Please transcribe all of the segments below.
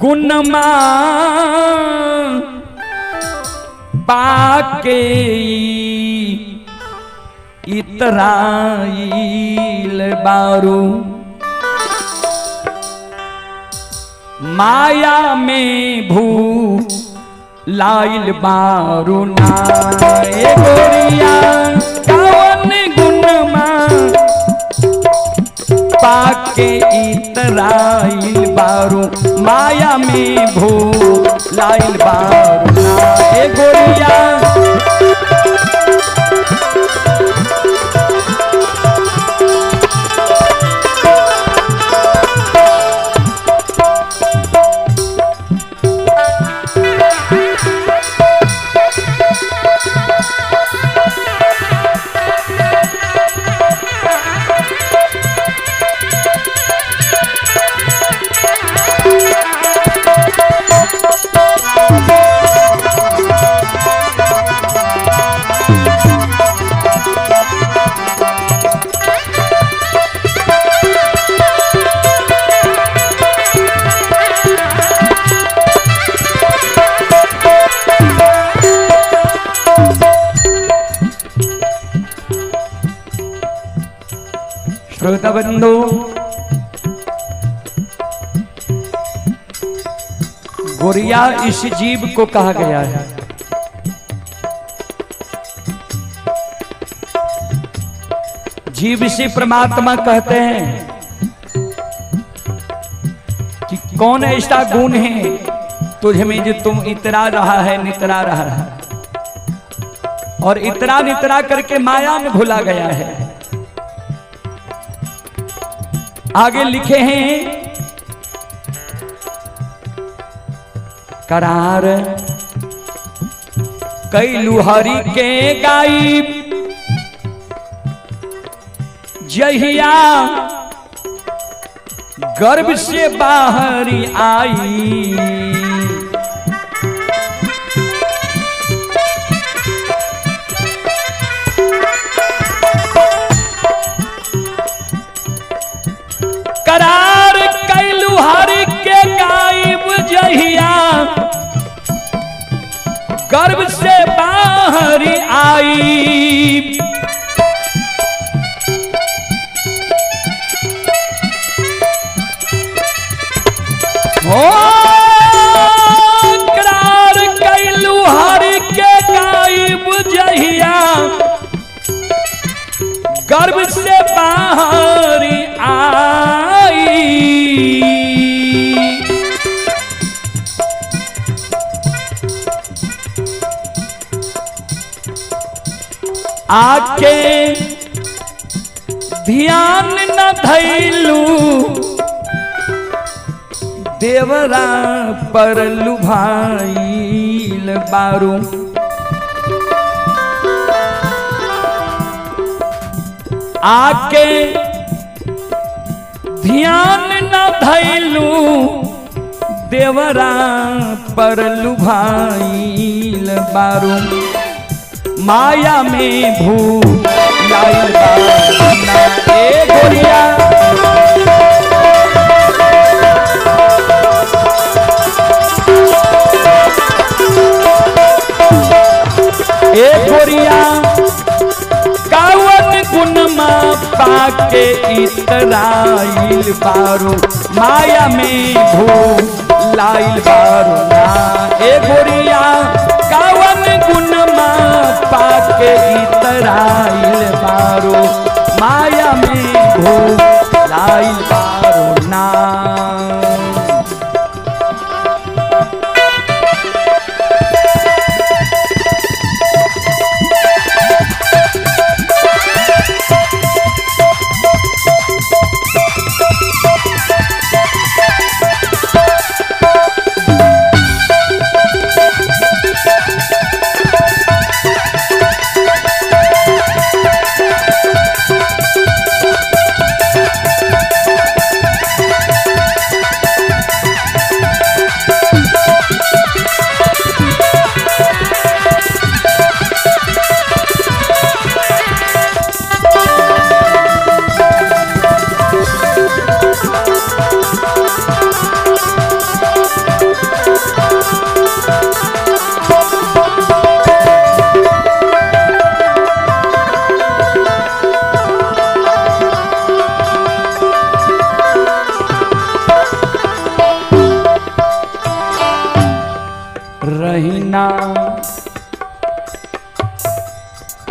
गुनमा पाके इतराइल बारू माया में भू लाइल बारू ना ए गोरिया कवन गुनमा पाके इतराइल बारू माया में भू लाइल बारू ना ए गोरिया श्रोता बंधु गोरिया इस जीव को कहा गया है जीव से परमात्मा कहते हैं कि कौन ऐसा गुण है तुझ में जो तुम इतरा रहा है नितरा रहा है और इतरा नितरा करके माया में भुला गया है। आगे लिखे हैं करार कई लुहारी के गाई जहिया गर्भ से बाहर आई करार कैलू हरि के गायब जहिया गर्भ से बाहर आई ओ करार कैलू हरि के गायब जहिया गर्भ से बाहर आई आके ध्यान न धैलू देवरा पर लुभाइल बारू आके ध्यान न धैलू देवरा पर लुभाइल बारू माया में भू लाइल बारू ना ए गोरिया ए गोरिया कावन गुनमा पाके इतराइल बारू माया में भू लाइल बारू ना ए गोरिया कावन गुनमा पाके इतराइल बारू माया में भू लाइल बारू ना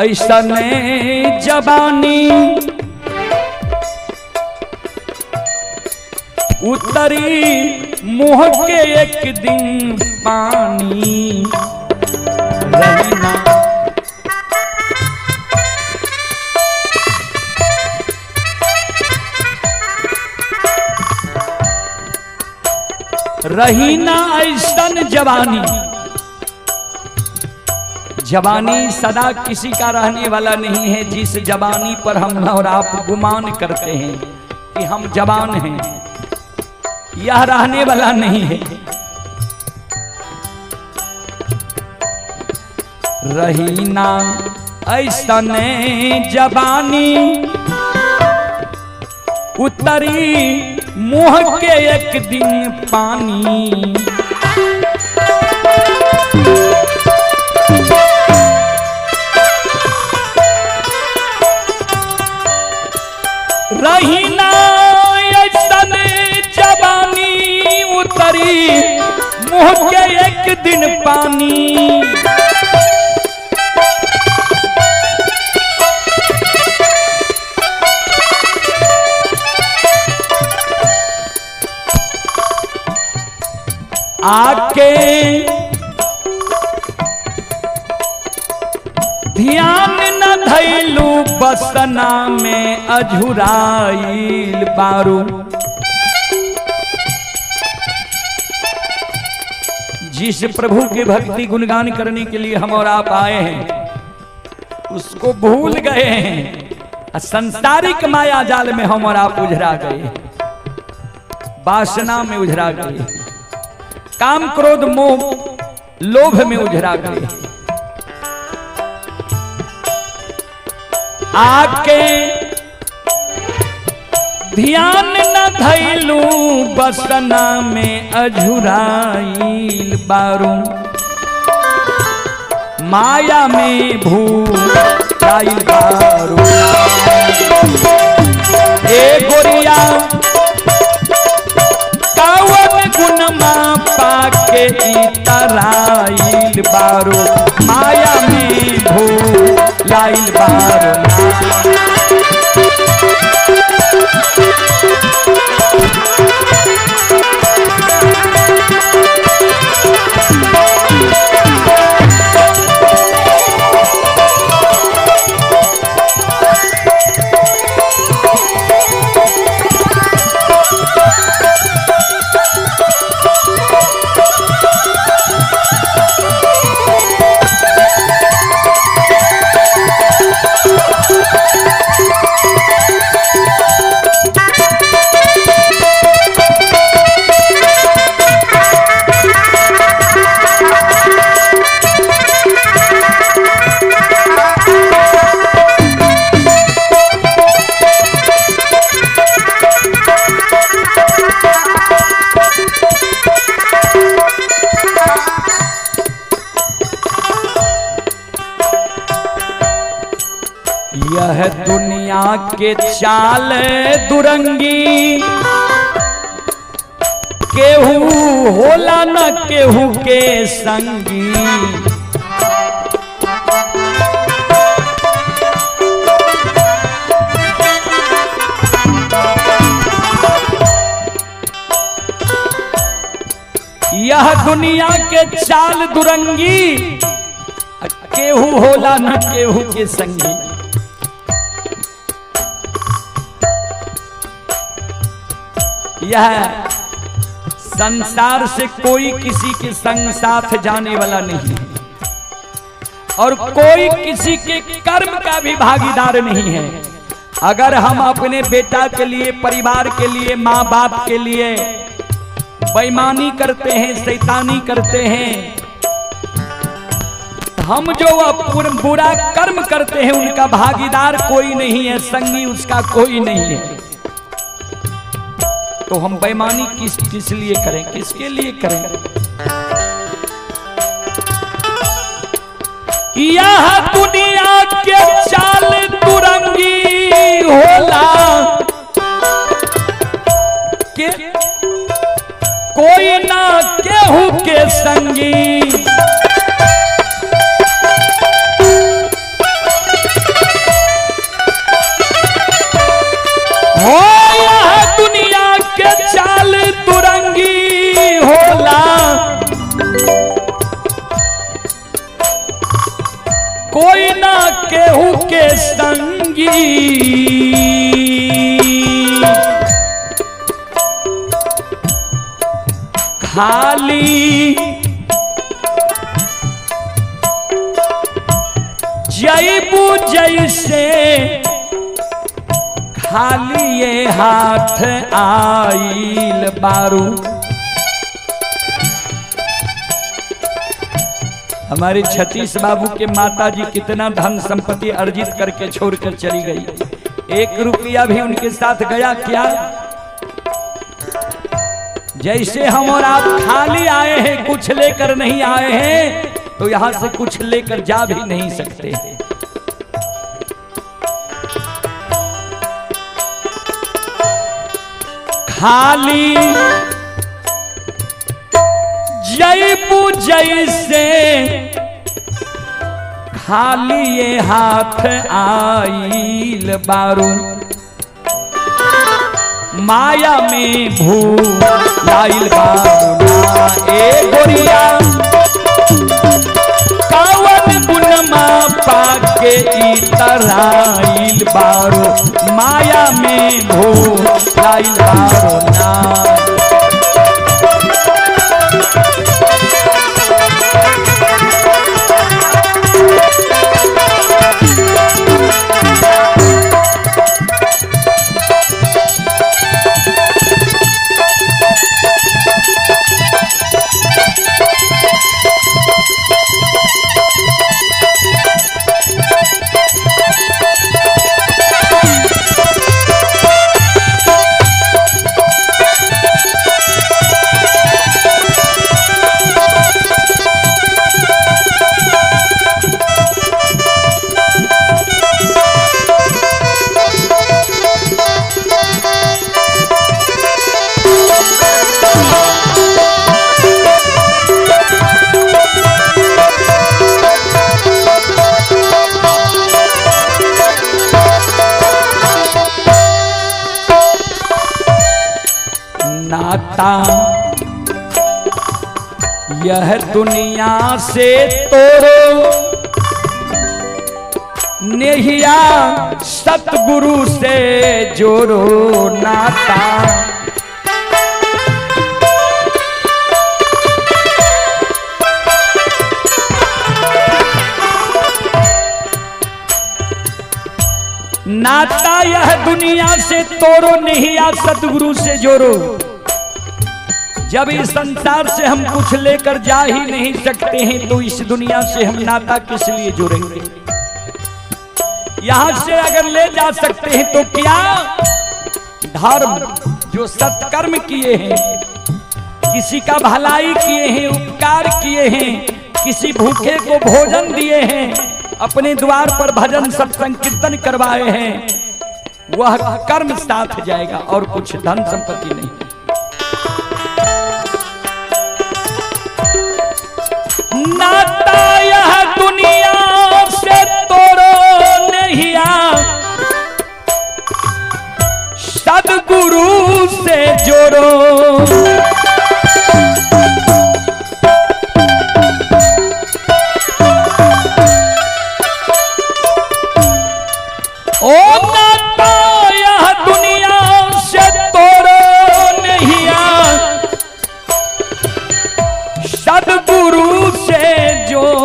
ऐसा ने जवानी उतरी मुँह के एक दिन पानी रहना। रही ना ऐसन जवानी। जवानी सदा किसी का रहने वाला नहीं है। जिस जवानी पर हम और आप गुमान करते हैं कि हम जवान हैं, यह रहने वाला नहीं है। रही ना ऐसन जवानी उतरी मुँह के एक दिन पानी। रही ना ऐसन जवानी उतरी मुँह के एक दिन पानी। आके ध्यान न धैलू बसना में अझुराइल बारू। जिस प्रभु के भक्ति गुणगान करने के लिए हम और आप आए हैं, उसको भूल गए हैं। संसारिक माया जाल में हम और आप उझरा गए, वासना में उझरा गए, काम क्रोध मोह लोभ में उझरा गए। आके ध्यान न धैलू बसना में अझुराइल बारू। माया में भूलाइल बारू। ए गोरिया कावन गुनमा पाके इतराइल बारू। माया में भूलाइल बारू। यह दुनिया के चाल दुरंगी, केहू होला न केहू के संगी। यह दुनिया के चाल दुरंगी, केहू होला न केहू के संगी। यह संसार से कोई किसी के संग साथ जाने वाला नहीं है और कोई किसी के कर्म का भी भागीदार नहीं है। अगर हम अपने बेटा के लिए, परिवार के लिए, माँ बाप के लिए बेईमानी करते हैं, शैतानी करते हैं, हम जो बुरा कर्म करते हैं उनका भागीदार कोई नहीं है, संगी उसका कोई नहीं है। तो हम बेईमानी किस लिए करें, किसके लिए करें? यह दुनिया के चाल दुरंगी होला के कोई ना केहू के संगी। होई ना केहू के संगी, खाली जैबू जैसे खाली ये हाथ आइल बारू। हमारे छतीश बाबू के माता जी कितना धन संपत्ति अर्जित करके छोड़कर चली गई, 1 रुपया भी उनके साथ गया क्या? जैसे हम और आप खाली आए हैं, कुछ लेकर नहीं आए हैं, तो यहां से कुछ लेकर जा भी नहीं सकते। खाली जैबू जैसे खाली ये हाथ आइल बारू। माया में भूलाइल बारू ना ए गोरिया, कावन गुनमा पाके इतराइल बारू। माया में भूलाइल बारू ना। नाता यह दुनिया से तोड़ो, नेहिया सतगुरु से जोड़ो नाता। नाता यह दुनिया से तोड़ो, नेहिया सतगुरु से जोड़ो। जब इस संसार से हम कुछ लेकर जा ही नहीं सकते हैं, तो इस दुनिया से हम नाता किस लिए जुड़ेंगे? यहां से अगर ले जा सकते हैं तो क्या? धर्म जो सत्कर्म किए हैं, किसी का भलाई किए हैं, उपकार किए हैं, किसी भूखे को भोजन दिए हैं, अपने द्वार पर भजन सत्संग कीर्तन करवाए हैं, वह कर्म साथ जाएगा और कुछ धन संपत्ति नहीं। नाता यह दुनिया से तोड़ो, नेहिया सद्गुरु से जोड़ो। ओ नाता यह दुनिया से तोड़ो, नेहिया सद्गुरु से जोड़ो।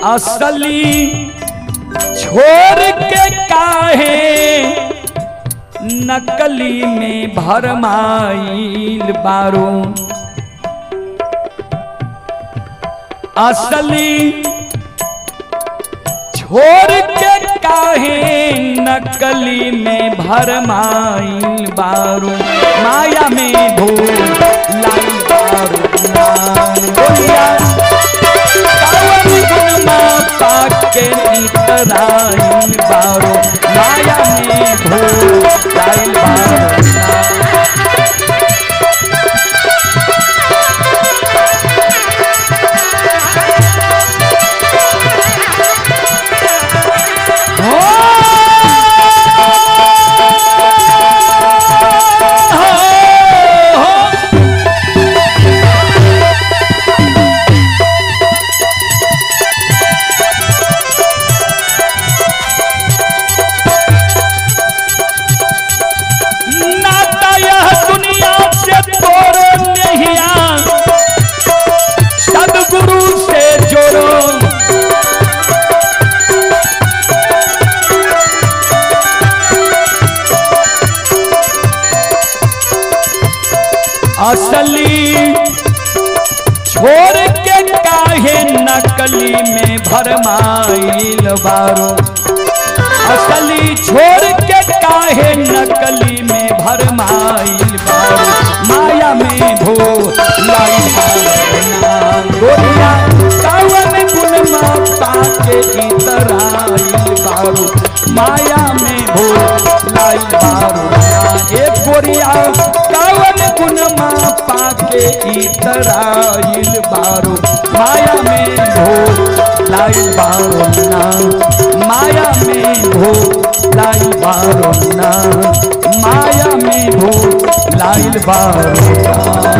असली छोड़ के काहे नकली में भरमाइल बारू। असली छोड़ के काहे नकली में भरमाइल बारू। माया में भूलाइल बारू पाके इतराइल बारू। माया में भूलाइल बारू। भरमाइल बारो। असली छोड़ के काहे नकली में भरमाइल बारो। माया में भुलाइल बारो। गोरिया कावन गुनमा पाके इतराइल बारो। माया में भुलाइल बारो। एक गोरिया कावन गुनमा पाके इतराइल बारो। माया में भुलाइल बारो ना। माया में भुलाइल बारो ना। माया में भुलाइल बारो ना।